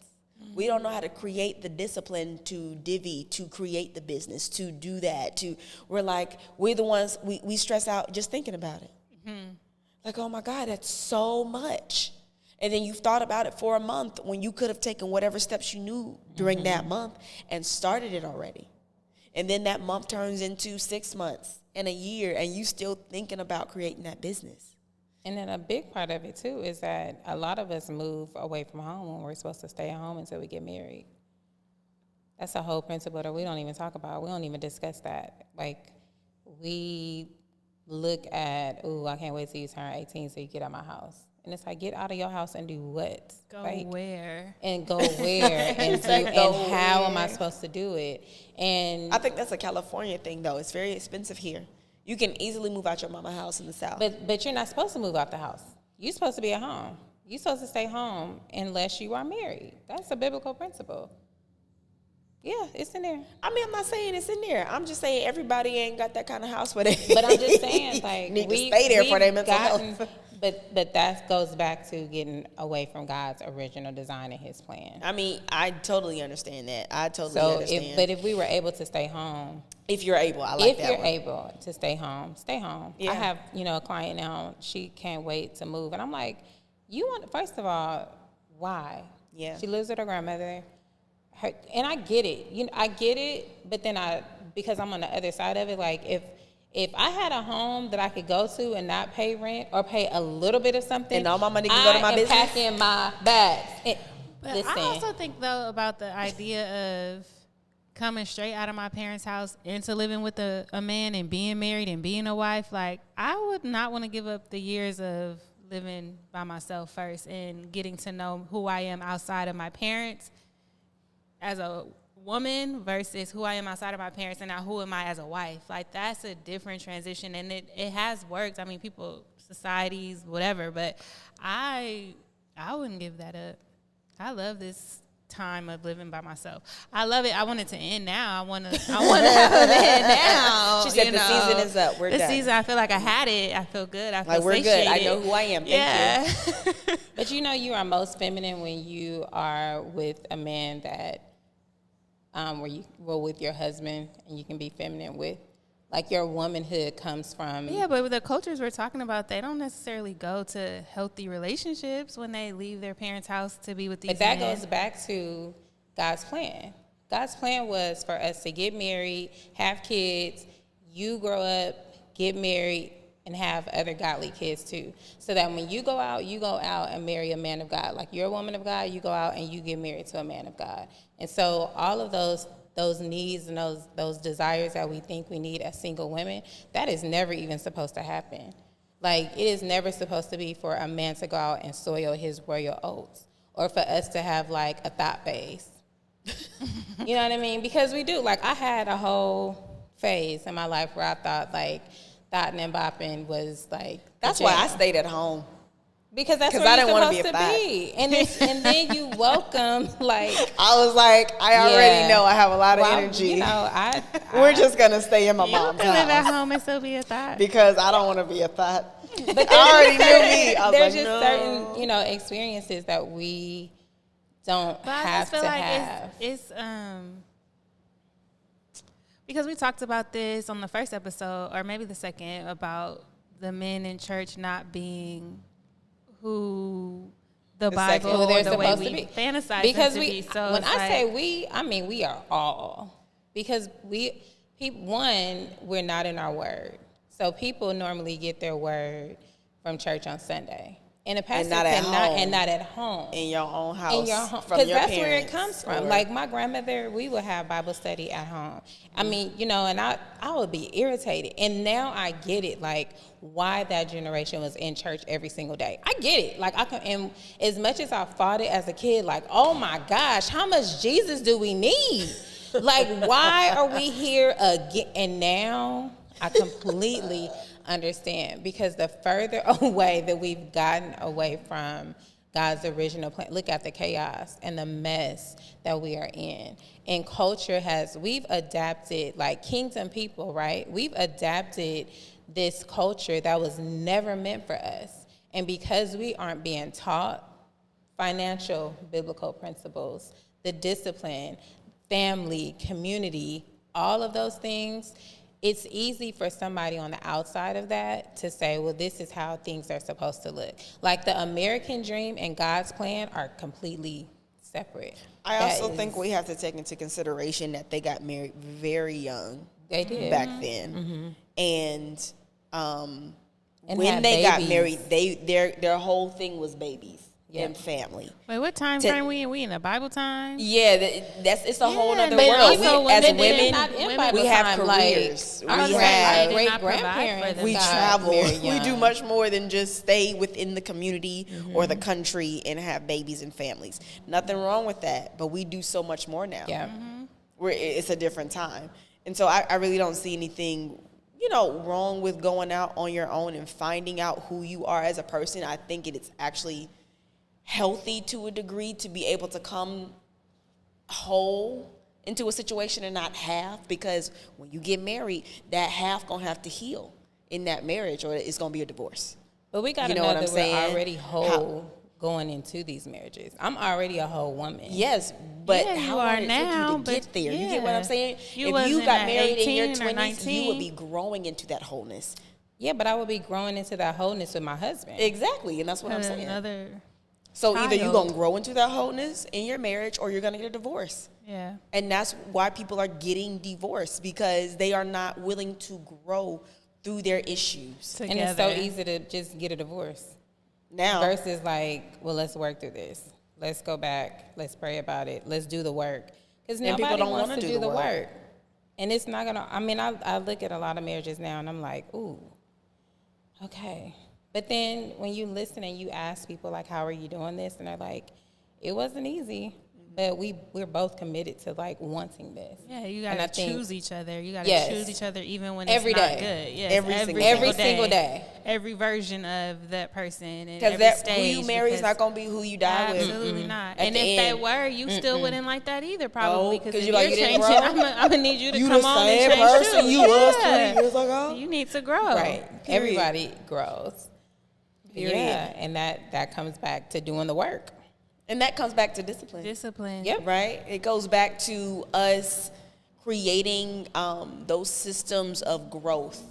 We don't know how to create the discipline to to create the business, to do that. We're the ones, we stress out just thinking about it. Mm-hmm. Like, oh my God, that's so much. And then you've thought about it for a month when you could have taken whatever steps you knew during that month and started it already. And then that month turns into 6 months and a year, and you still thinking about creating that business. And then a big part of it, too, is that a lot of us move away from home when we're supposed to stay at home until we get married. That's a whole principle that we don't even talk about. We don't even discuss that. Like, we look at, ooh, I can't wait till you turn 18 so you get out of my house. And it's like, get out of your house and do what? Go like, where? And go where? and how am I supposed to do it? And I think that's a California thing, though. It's very expensive here. You can easily move out your mama house in the South. But you're not supposed to move out the house. You're supposed to be at home. You're supposed to stay home unless you are married. That's a biblical principle. Yeah, it's in there. I mean, I'm not saying it's in there. I'm just saying everybody ain't got that kind of house where they. But I'm just saying, like, need to stay there for their mental health. But that goes back to getting away from God's original design and His plan. I mean, I totally understand that. I totally understand. But if we were able to stay home, if you're able, I like that. If you're one. able to stay home, stay home. Yeah. I have, a client now. She can't wait to move, and I'm like, first of all, why? Yeah. She lives with her grandmother. And I get it. I get it, but then because I'm on the other side of it, like if I had a home that I could go to and not pay rent or pay a little bit of something, and all my money can go to my business, packing my bags. But I also think though about the idea of coming straight out of my parents' house into living with a man and being married and being a wife. Like, I would not want to give up the years of living by myself first and getting to know who I am outside of my parents as a woman versus who I am outside of my parents, and now who am I as a wife. Like, that's a different transition, and it has worked. I mean, people, societies, whatever, but I wouldn't give that up. I love this time of living by myself. I love it. I want it to end now. I want to have it end now. She said the season is up. We're done. The season, I feel like I had it. I feel good. I feel like, we're good. I know who I am. Thank you. But you are most feminine when you are with a man that with your husband, and you can be feminine with, like, your womanhood comes from. Yeah, but with the cultures we're talking about, they don't necessarily go to healthy relationships when they leave their parents' house to be with these men. But that goes back to God's plan. God's plan was for us to get married, have kids, you grow up, get married, and have other godly kids too. So that when you go out and marry a man of God. Like, you're a woman of God, you go out and you get married to a man of God. And so all of those needs and those desires that we think we need as single women, that is never even supposed to happen. Like, it is never supposed to be for a man to go out and soil his royal oats, or for us to have, like, a thought phase. You know what I mean? Because we do. Like, I had a whole phase in my life where I thought, like, thotting and bopping was, like, that's why I stayed at home. Because that's where you're supposed to be. And then you welcome, like... I was like, I already know I have a lot of energy. We're just going to stay in my mom's house. You can live at home and still be a thot. Because I don't want to be a thot. But I already knew me. I was there's like, just certain, experiences that we don't have to have. It's because we talked about this on the first episode, or maybe the second, about the men in church not being who the Bible or the way we fantasize because them to be. So when I say we, I mean we are all, because we're not in our word. So people normally get their word from church on Sunday. And a pastor not at home. In your own house. In your home. Because that's where it comes from. Like, my grandmother, we would have Bible study at home. I mean, and I would be irritated. And now I get it, like, why that generation was in church every single day. I get it. Like, and as much as I fought it as a kid, like, oh my gosh, how much Jesus do we need? Like, why are we here again? And now I completely understand, because the further away that we've gotten away from God's original plan, look at the chaos and the mess that we are in. And culture we've adapted, like kingdom people, right? We've adapted this culture that was never meant for us. And because we aren't being taught financial biblical principles, the discipline, family, community, all of those things, it's easy for somebody on the outside of that to say, well, this is how things are supposed to look. Like, the American dream and God's plan are completely separate. I also think we have to take into consideration that they got married very young. They did. Back then. And when they got married, their whole thing was babies. and family. Wait, what time frame we in? We in a Bible time? Yeah, it's a whole other but world. also As women, women, not in Bible we have time, careers. Like, we our have great not provide for grandparents. them. we got travel. married We do young. much more than just stay within the community or the country and have babies and families. Nothing wrong with that, but we do so much more now. Yeah. It's a different time. And so I really don't see anything, wrong with going out on your own and finding out who you are as a person. I think it's actually healthy to a degree to be able to come whole into a situation and not half, because when you get married, that half gonna have to heal in that marriage or it's gonna be a divorce. But we got to You know know what that I'm we're saying? already whole going into these marriages. I'm already a whole woman. Yes, but Yeah, you how are long did it now, take you to but get there? You get what I'm yeah. saying? You If you wasn't got at married in your 18 or 20s, you would 19. be growing into that wholeness. Yeah, but I would be growing into that wholeness with my husband. Exactly, and that's what I'm saying. Another. So either you're child. going to grow into that wholeness in your marriage or you're going to get a divorce. Yeah. And that's why people are getting divorced, because they are not willing to grow through their issues. Together. And it's so easy to just get a divorce. Now, Versus like, well, let's work through this. Let's go back. Let's pray about it. Let's do the work. Because And people nobody don't wants wanna to do do the the work. work. And it's not going to, I look at a lot of marriages now and I'm like, ooh, okay. But then when you listen and you ask people like, how are you doing this? And they're like, it wasn't easy. But we're both committed to like wanting this. Yeah, you And I gotta think- choose each other. You gotta Yes. choose each other even when Every it's not day. good. Yes, Every single day. Every version of that person and because every that stage. who you marry is because not going to be who you die with. absolutely not. At And the if that end. were, you still wouldn't like that either, probably. No, Because 'cause if you like, you're you didn't changing, grow. I'm gonna need you to You come the on same and change person too. you was Yeah. 20 years ago. You need to grow. Right. Period. Everybody grows. Period. Yeah. And that comes back to doing the work. And that comes back to discipline. Discipline. Yep. Right? It goes back to us creating those systems of growth.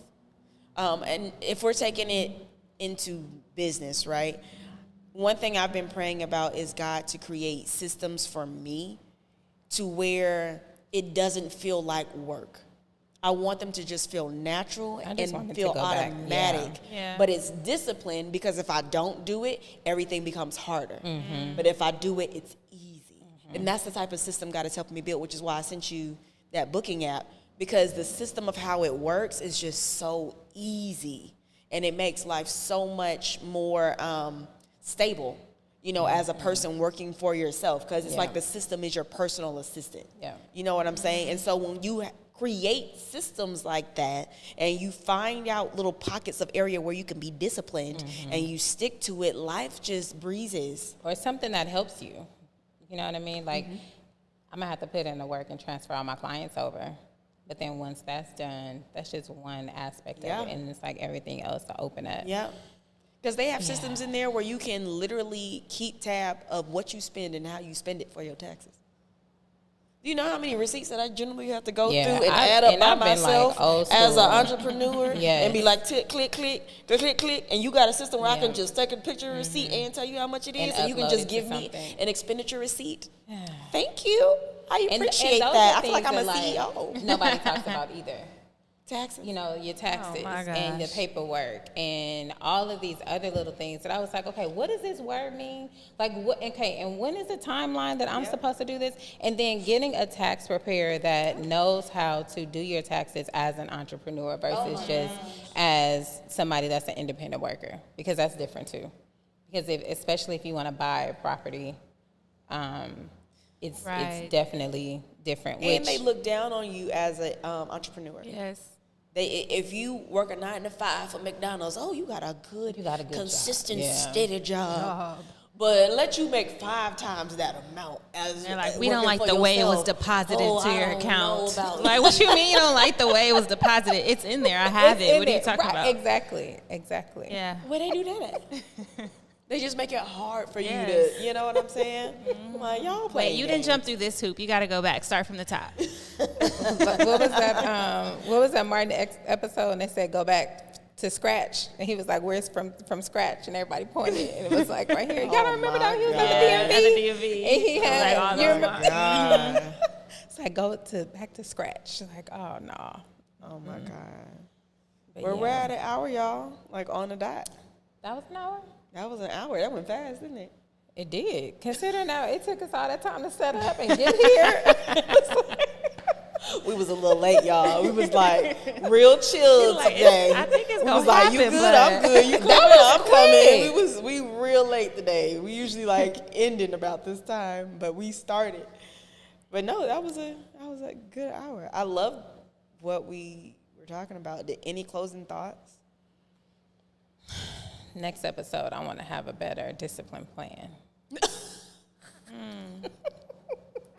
And if we're taking it into business, right? One thing I've been praying about is God to create systems for me to where it doesn't feel like work. I want them to just feel natural I just want and it to feel go back. automatic. Yeah. But it's discipline, because if I don't do it, everything becomes harder. Mm-hmm. But if I do it, it's easy. And that's the type of system God is helping me build, which is why I sent you that booking app, because the system of how it works is just so easy. And it makes life so much more stable, as a person working for yourself, because it's Yeah. like the system is your personal assistant. Yeah. You know what I'm saying? And so when you create systems like that and you find out little pockets of area where you can be disciplined and you stick to it, life just breezes. Or something that helps you. You know what I mean? Like, I'm going to have to put in the work and transfer all my clients over. But then once that's done, that's just one aspect Yeah. of it. And it's like everything else to open up. Yeah. Because they have systems in there where you can literally keep tab of what you spend and how you spend it for your taxes. Do you know how many receipts that I generally have to go Yeah, through and I- add up and by I've been, like, myself old as school. an entrepreneur Yes. and be like, click, click, click, click, click, click, and you got a system where I Yeah. can just take a picture of receipt and tell you how much it is, and you can upload just it to give me something. an expenditure receipt. Thank you. I And appreciate those that. are I feel like I'm a things that, CEO. Nobody talks about either. Taxes. You know, your taxes my and the gosh. paperwork and all of these other little things that I was like, okay, what does this word mean? Like, what? Okay, and when is the timeline that I'm supposed to do this? And then getting a tax preparer that knows how to do your taxes as an entrepreneur versus just as somebody that's an independent worker, because that's different too. Because especially if you want to buy a property, it's Right. definitely different. And which, they look down on you as an entrepreneur. Yes. If you work a 9 to 5 for McDonald's, you got a good, job. consistent, Yeah. steady job. But let you make 5 times that amount as They're like, we working don't like for the way it was yourself. deposited to I your don't account. know about Like, what you mean you don't like the way it was deposited? It's in there. I have It's it. in What are you there. talking Right, about? Exactly. Yeah. Where they do that at? They just make it hard for you Yes. to, you know what I'm saying? Like, y'all play. Wait, you didn't jump through this hoop. You got to go back. Start from the top. What was that? What was that Martin episode? And they said go back to scratch, and he was like, "Where's from scratch?" And everybody pointed, and it was like right here. Y'all don't remember that? He was at the DMV. At the DMV. And he had. Like, oh, you no, remember? God. It's like go back to scratch. Like, oh no. Oh my God. But We're yeah. at an hour, y'all. Like on the dot. That was an hour. That was an hour. That went fast, didn't it? It did. Considering now it took us all that time to set up and get here. We was a little late, y'all. We was like real chill Like, today. I think it's we gonna was like, you happen, good? but- I'm good. You coming? I'm coming. We real late today. We usually like ending about this time, but we started. But no, that was a good hour. I love what we were talking about. Any closing thoughts? Next episode, I want to have a better discipline plan.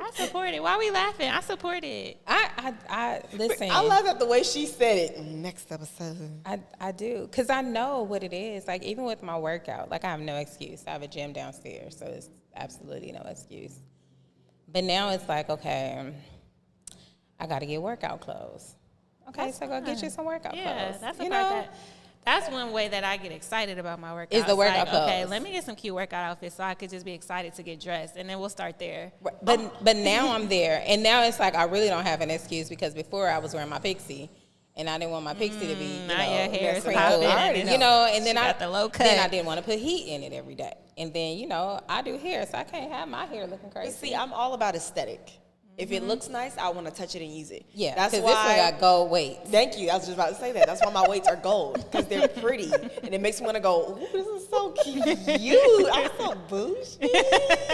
I support it. Why are we laughing? I support it. I listen. I love that the way she said it. Next episode. I do, because I know what it is. Like, even with my workout, like, I have no excuse. I have a gym downstairs, so it's absolutely no excuse. But now it's like, okay, I got to get workout clothes. Okay, That's so go get you some workout Yeah, clothes. that's the you part know? that. That's one way that I get excited about my workout. Is the workout Okay, clothes. let me get some cute workout outfits so I could just be excited to get dressed, and then we'll start there. But now I'm there, and now it's like I really don't have an excuse, because before I was wearing my pixie, and I didn't want my pixie to be, Now your hair is messing popping. up. and it's- you know, and then she got the low cut. then I didn't want to put heat in it every day, and then I do hair, so I can't have my hair looking crazy. But see, I'm all about aesthetic. If it looks nice, I want to touch it and use it. Yeah, that's because why. this one got gold weights. Thank you. I was just about to say that. That's why my weights are gold, because they're pretty, and it makes me want to go, ooh, this is so cute. I'm so bougie.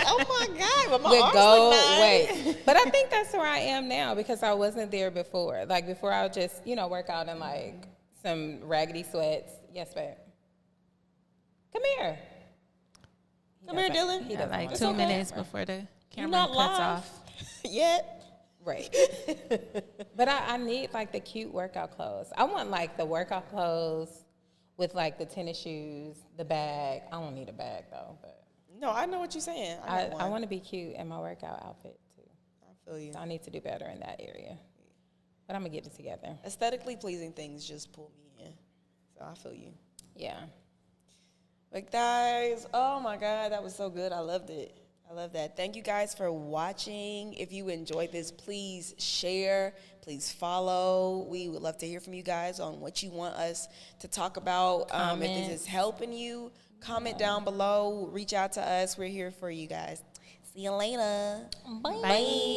Oh my God, but my With arms gold look nice. weights. But I think that's where I am now, because I wasn't there before. Like, before I would just, work out in like some raggedy sweats. Yes, babe. Come here. Come here, doesn't- Dylan. he Yeah, doesn't like want 2 to. minutes before the You're camera not cuts live off. yet. Right. But I need like the cute workout clothes. I want like the workout clothes with like the tennis shoes, the bag. I don't need a bag though, but No, I know what you're saying. I want to be cute in my workout outfit too. I feel you. So I need to do better in that area. But I'm gonna get it together. Aesthetically pleasing things just pull me in. So I feel you. Yeah. But guys, oh my God, that was so good. I loved it. I love that. Thank you guys for watching. If you enjoyed this, please share, please follow. We would love to hear from you guys on what you want us to talk about. If this is helping you, comment down below. Reach out to us. We're here for you guys. See you later. Bye. Bye.